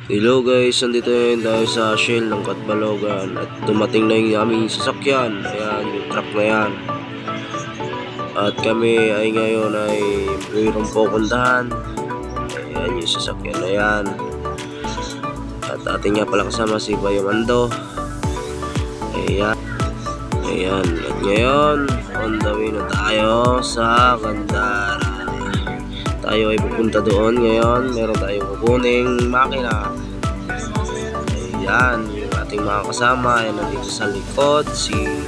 Hello guys, nandito ngayon tayo sa Shell ng Katbalogan at dumating na yung aming sasakyan. Ayan, yung truck na yan. At kami ay ngayon ay mayroong pupuntahan. Ayan yung sasakyan na yan. At ating nga pala kasama si Bayamando. Ayan. Ayan. At ngayon, on the way na tayo sa Gandara. Tayo ay pupunta doon ngayon. Meron tayong kukuning makina. Ayan, yung ating mga kasama ay nandito sa likod. Si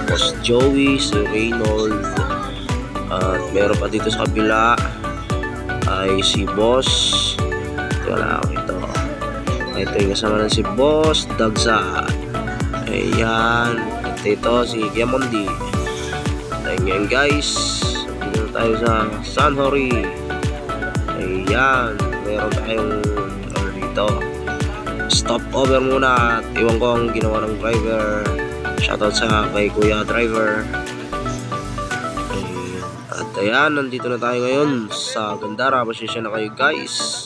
Boss Joey, si Reynold. At meron pa dito sa kabila ay si Boss. Wala ako ito. Ito yung kasama na si Boss Dagsa. Ayan. At ito si Giamondi. Ayan guys. Dito na tayo sa San Jose. Ayan, meron tayong dito stop over muna at iwan ko ang ginawa ng driver. Shoutout sa kay Kuya Driver. At ayan, nandito na tayo ngayon sa Gandara. Pasensya na kayo guys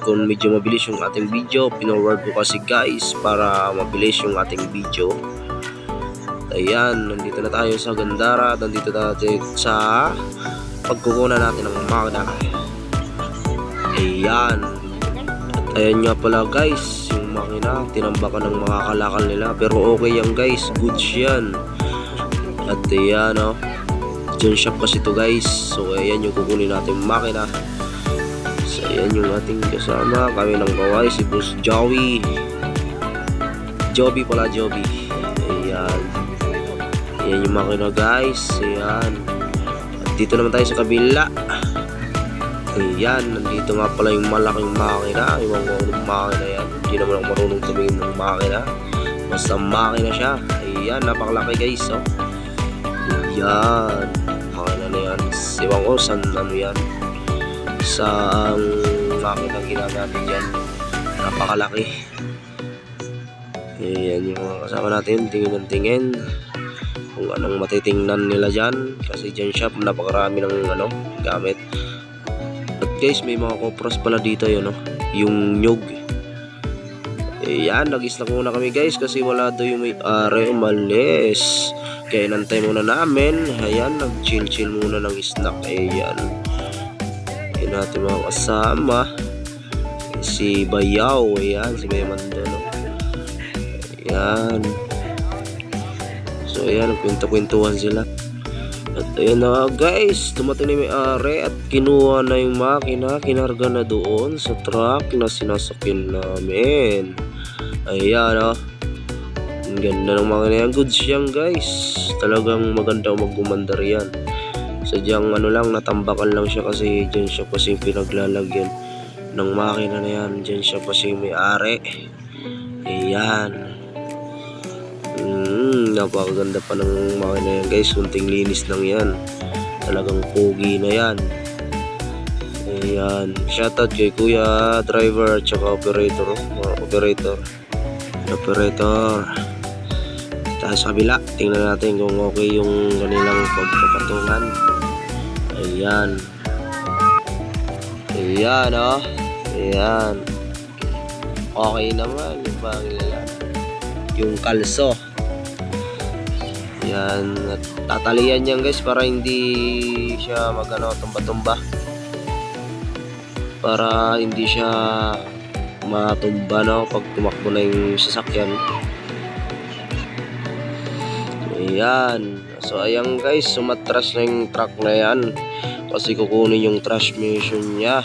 kung medyo mabilis yung ating video. Pinorward ko kasi guys para mabilis yung ating video. Ayan, nandito na tayo sa Gandara. Nandito natin sa pagkukunan natin ng makina. Ayan. At ayan nga pala guys, yung makina, tinambakan ng mga kalakal nila. Pero okay yan guys, goods yan. At ayan o, dyan shop kasi to guys. So ayan yung kukunin natin makina. So ayan yung ating kasama. Kami ng kaway, si Boss Joey. Joby pala, Joby. Ayan. Ayan yung makina guys. Ayan. At dito naman tayo sa kabila. Ayan, nandito nga pala yung malaking makina. Iwan ko anong makina yan. Hindi naman ako marunong tumingin ng makina. Basta makina siya. Ayan, napakalaki guys. Oh. Ayan, makina na yan. Iwan ko saan ano yan. Saan makina ginagamit yan. Napakalaki. Ayan yung mga kasama natin. Tingin ng tingin kung anong matitingnan nila dyan. Kasi dyan shop napakarami ng gamit. At guys, may mga kopras pala dito yun, yung nyug. Ayan, nag-snack muna kami guys kasi wala daw yung may-ari, umalis. Kaya nantay muna namin. Ayan, nag-chill muna ng snack. Ayan. Ayan natin mga kasama. Si Bayaw, ayan, si Bayamando. Ayan. So ayan, kwento-kwentuhan sila. At ayan na guys, dumating na may-ari at kinuha na yung makina, kinarga na doon sa truck na sinasakyan namin. Ayan ang ganda ng makina yan, goods yan guys. Talagang maganda magumandar yan. Sadyang lang, natambakan lang siya kasi dyan siya kasi pinaglalagyan ng makina na yan. Dyan siya kasi may-ari. Ayan. Napakaganda pa ng makina yan guys, kunting linis lang yan, talagang pogi na yan. Ayan, shoutout kay Kuya Driver at saka operator. Tayo sa kabila, tingnan natin kung okay yung kanilang pagpapatungan. Ayan. Ayan ayan, okay naman yung pangilala, yung kalso. Yan, tatalian yan guys para hindi siya tumba-tumba. Para hindi siya matumba pag tumakbo na yung sasakyan. Ayan. So ayan guys, sumatras na yung truck na yan. Kasi kukunin yung transmission niya.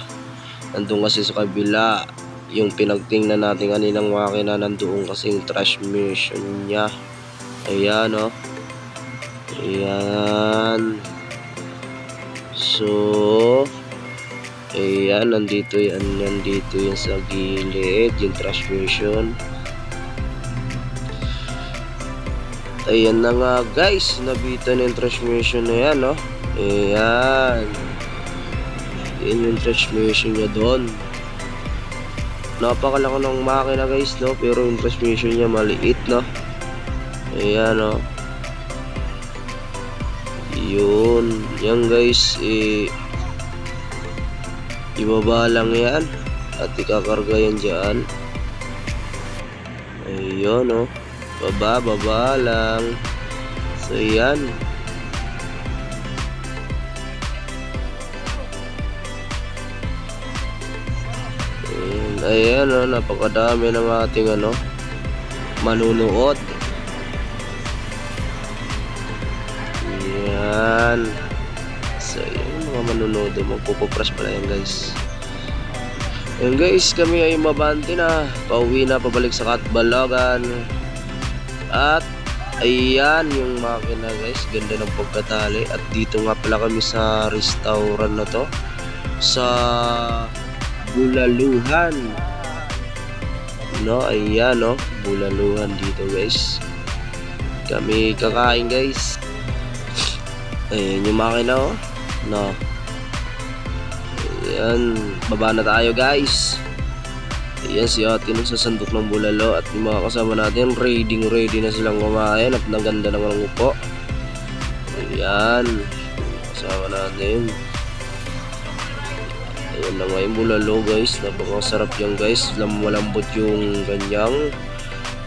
Nandun kasi sa kabila. Yung pinagtingnan natin kaninang makina, nandoon kasi yung transmission niya. Ayan Ayan. So ayan, nandito yan sa gilid yung transmission. Ayan na nga guys, nabitan yung transmission na yan Ayan. Ayan yung transmission niya doon. Napakalaki ng makina guys pero yung transmission niya maliit Ayan yun, yan guys ibaba lang yan at ikakarga yan dyan. Ayun, oh. Baba lang. So, yan. Ayan, oh. Napakadami ng ating manunood. Yan. So, yun mga manunood. Magpupupras pala yan, guys. Ayan, guys. Kami ay mabante na. Pauwi na, pabalik sa Catbalogan. At ayan yung makina, guys. Ganda ng pagkatali. At dito nga pala kami sa restaurant na to, sa Bulaluhan. No, ayan, no. Bulaluhan dito, guys. Kami kakain, guys. Ayan yung makina, oh. No. Ayan, baba na tayo, guys. Ayan si ate nun sa sandok ng bulalo. At yung mga kasama natin, ready na silang kumain. At naganda naman ang upo. Ayan, kasama natin. Ayan na nga yung bulalo, guys. Napakasarap yan, guys. Malambot yung ganyang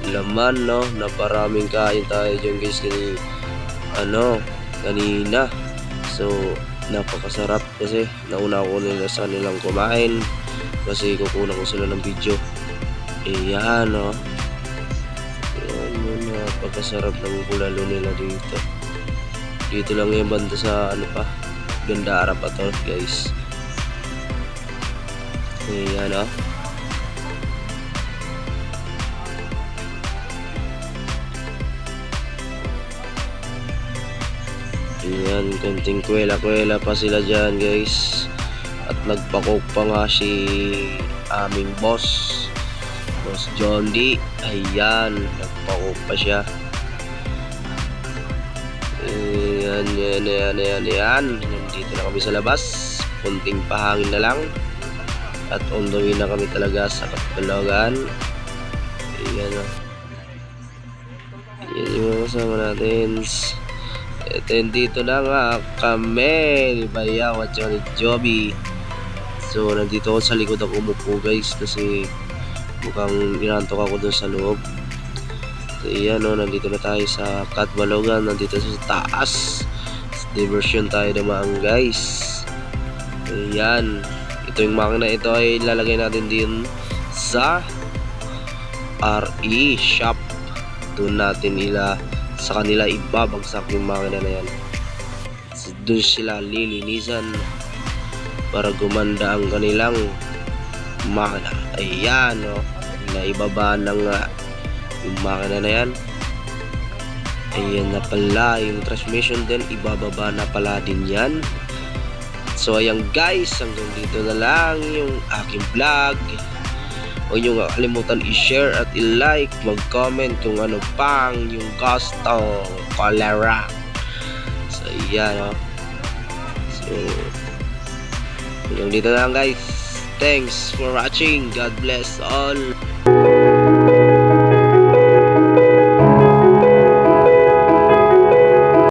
laman, no. Naparaming kain tayo dyan, guys, kanina. So napakasarap kasi nauna ko nila sa nilang kumain kasi kukunan ko sila ng video. Ayan, no. Ayan, napakasarap ng bulalo nila dito. Dito lang yung banda sa Ganda Arap ato, guys. Ayan, no. Ayan, konting kwela pa sila dyan, guys. At nagpa-coke pa nga si aming boss John D. Ayan, nagpa-coke pa siya. Ayan. Nandito na kami sa labas. Konting pahangin na lang. At on the way na kami talaga sa Catbalogan. Ayan, o. Ayan yung kasama natin. Dito na nga kami, Bayaw at Johnny Joby. So nandito ako sa likod, ako umupo, guys, kasi mukhang inantok ako dun sa loob. So ayan, nandito na tayo sa Catbalogan. Nandito sa taas, diversion tayo naman, guys. Ayan, ito yung makina. Ito ay lalagay natin din sa RE shop. Doon natin sa kanila ibabagsak yung makina na yan. So, doon sila lilinisan para gumanda ang kanilang makina. Ayan, no. Naibaba na nga yung makina na yan. Ayan na pala yung transmission din, ibababa na pala din yan. So ayan, guys, hanggang dito na lang yung aking vlog. Huwag nyo kalimutan i-share at i-like, mag-comment kung ano pang yung gusto, cholera. So, yan, no? So, hanggang dito na lang, guys. Thanks for watching. God bless all.